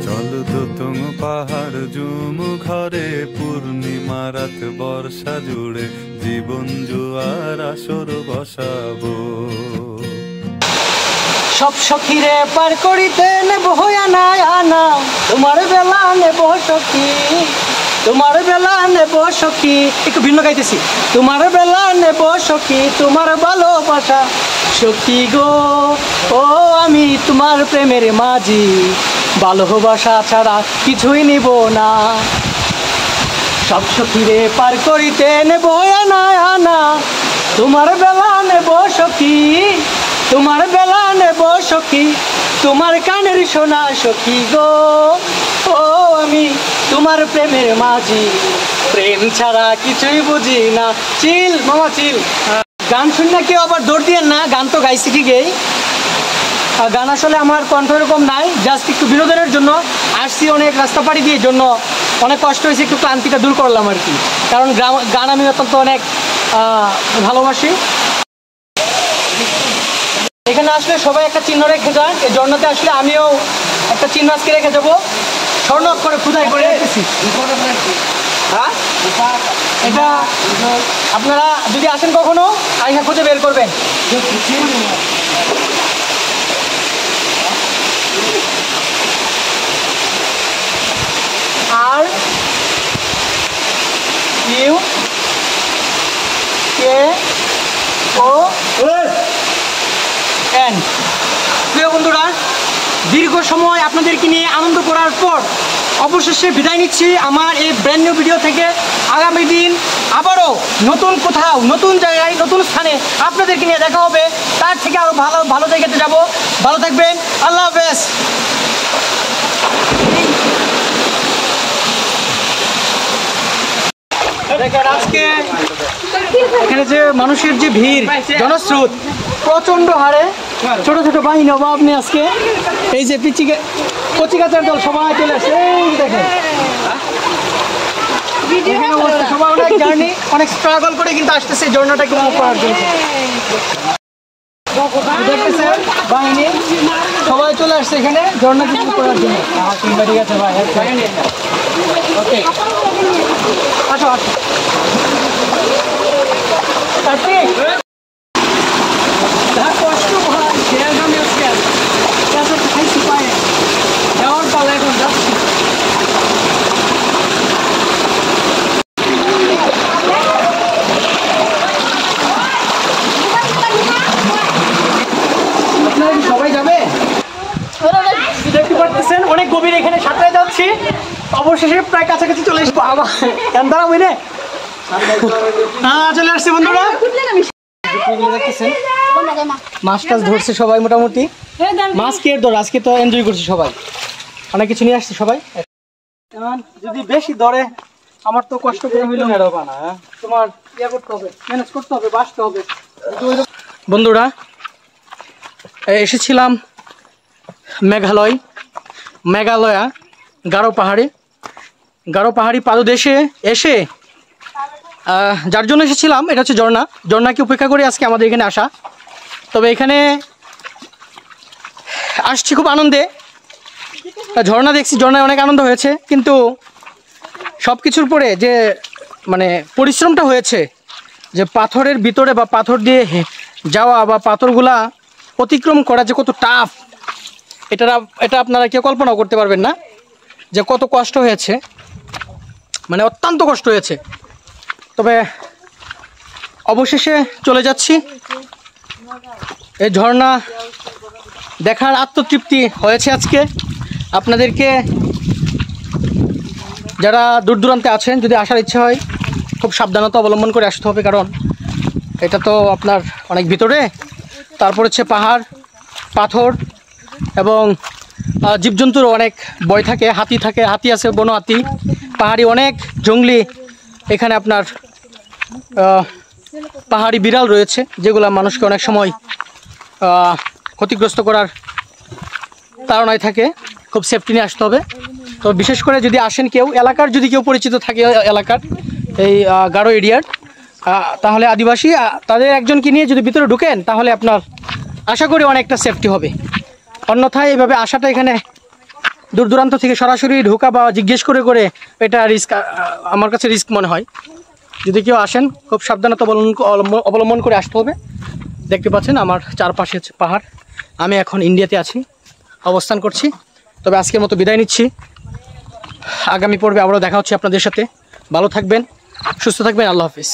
চল দোতং পাহাড় জুম ঘরে পূর্ণিমা রাত বর্ষা জুড়ে জীবন জুয়ার আসর বসাবো। সব সখীরে পার করিতে নেব আনা আনা, তোমার বেলা নেব সখী, তোমার বেলা নেব সখী। একটু ভিন্ন গাইতেছি। তোমার বেলা নেব সখী, তোমার ভালোবাসা সখী গো, ও আমি তোমার প্রেমের মাঝি, ভালোবাসা ছাড়া কিছুই নিব না। সব সখীরে পার করিতে নেব আনা আনা, তোমার বেলা নেব সখী, তোমার বেলা নেব সখী, তোমার কানের সোনা সখী গো, ও আমি তোমার প্রেমের মাঝি, প্রেম ছাড়া কিছুই বুঝি না। চিল মামা চিল। গান শুনে কেউ আবার দৌড় দিয়ে না, গান তো গাইছি কি গেই। গান আসলে আমার কণ্ঠ এরকম নাই, জাস্ট একটু বিনোদনের জন্য আসছি। অনেক রাস্তা পাড়ি দিয়ে জন্য অনেক কষ্ট হয়েছে, একটু ক্লান্তিটা দূর করলাম আর কি। কারণ গান আমি অত্যন্ত অনেক ভালোবাসি। এখানে আসলে সবাই একটা চিহ্ন রেখে যান, এই ঝর্ণাতে আসলে আমিও একটা চিহ্ন আজকে রেখে যাবো, স্বর্ণ করে খুদাই করে রেখেছি। হ্যাঁ, এটা আপনারা যদি আসেন কখনো আইসা খুঁজে বের করবেন। আর ইউ কে ও এন। প্রিয় বন্ধুরা, দীর্ঘ সময় আপনাদেরকে নিয়ে আনন্দ করার পর অবশেষে বিদায় নিচ্ছি আমার এই ব্র্যান্ড নিউ ভিডিও থেকে। আগামী দিন আবারও নতুন কোথাও, নতুন জায়গায়, নতুন স্থানে আপনাদেরকে নিয়ে দেখা হবে। তার থেকে আরও ভালো ভালো জায়গাতে যাব। ভালো থাকবেন, আল্লাহ হাফেজ। দেখেন আজকে এখানে যে মানুষের যে ভিড়, জনস্রোত প্রচন্ড হারে, ছোট ছোট বাহিনী অভাব নেই আজকে। এই যে কচি কাচার দল সবাই চলে আসছে, এই দেখেন সবাই অনেক জার্নি, অনেক স্ট্রাগল করে কিন্তু আসতেছে ঝর্ণাটাকে উপভোগ করার জন্য। দেখতেছেন বাহিনী সবাই চলে আসছে এখানে ঝর্ণা উপভোগ করার জন্য। ঠিক আছে ভাই, ওকে আসো আসো। কষ্ট ভাই, খাইছি পায়ে যাওয়ার পালা, এখন যাচ্ছি। আপনারা কি সবাই যাবে? দেখতে পাচ্ছেন অনেক গভীর, এখানে সাঁতরে যাচ্ছি। অবশেষে প্রায় কাছাকাছি চলে এসবো। আবার দাঁড়া বুঝলে, হ্যাঁ চলে আসছে বন্ধুরা। মাছ টাছ ধরছে সবাই মোটামুটি। মাছ কি এর ধর, আজকে তো এনজয় করছি সবাই, অনেক কিছু নিয়ে আসছে সবাই। যদি বেশি ধরে আমার তো কষ্ট করে হইলো না, তোমার ইয়ে করতে হবে, ম্যানেজ করতে হবে, বাঁচতে হবে। বন্ধুরা এসেছিলাম মেঘালয়া গারো পাহাড়ি পাদদেশে এসে যার জন্য এসেছিলাম এটা হচ্ছে ঝর্ণাকে উপেক্ষা করে আজকে আমাদের এখানে আসা। তবে এখানে আসছি খুব আনন্দে, ঝর্ণা দেখছি, ঝর্ণায় অনেক আনন্দ হয়েছে। কিন্তু সব কিছুর পরে যে মানে পরিশ্রমটা হয়েছে, যে পাথরের ভিতরে বা পাথর দিয়ে যাওয়া বা পাথরগুলা অতিক্রম করা যে কত টাফ, এটা আপনারা কেউ কল্পনাও করতে পারবেন না যে কত কষ্ট হয়েছে, মানে অত্যন্ত কষ্ট হয়েছে। তবে অবশেষে চলে যাচ্ছি। এই ঝর্ণা দেখার আত্মতৃপ্তি হয়েছে আজকে। আপনাদেরকে যারা দূর দূরান্তে আছেন, যদি আসার ইচ্ছা হয় খুব সাবধানতা অবলম্বন করে আসতে হবে, কারণ এটা তো আপনার অনেক ভিতরে। তারপর হচ্ছে পাহাড়, পাথর এবং জীবজন্তুরও অনেক ভয় থাকে। হাতি আছে, বন হাতি, পাহাড়ি অনেক জঙ্গলি, এখানে আপনার পাহাড়ি বিড়াল রয়েছে, যেগুলো মানুষকে অনেক সময় ক্ষতিগ্রস্ত করার তাড়নায় থাকে। খুব সেফটি নিয়ে আসতে হবে। তো বিশেষ করে যদি আসেন কেউ, এলাকার যদি কেউ পরিচিত থাকে এলাকার এই গারো এরিয়ার, তাহলে আদিবাসী, তাদের একজনকে নিয়ে যদি ভিতরে ঢুকেন তাহলে আপনার আশা করি অনেকটা সেফটি হবে। অন্যথায় এইভাবে আসাটা এখানে দূর দূরান্ত থেকে সরাসরি ঢোকা বা জিজ্ঞেস করে করে এটা রিস্ক, আমার কাছে রিস্ক মনে হয়। যদি কেউ আসেন খুব সাবধানতা অবলম্বন করে আসতে হবে। দেখতে পাচ্ছেন আমার চারপাশে হচ্ছে পাহাড়। আমি এখন ইন্ডিয়াতে আছি, অবস্থান করছি। তবে আজকের মতো বিদায় নিচ্ছি। আগামী পর্বে আবারও দেখা হচ্ছে আপনাদের সাথে। ভালো থাকবেন, সুস্থ থাকবেন। আল্লাহ হাফিজ।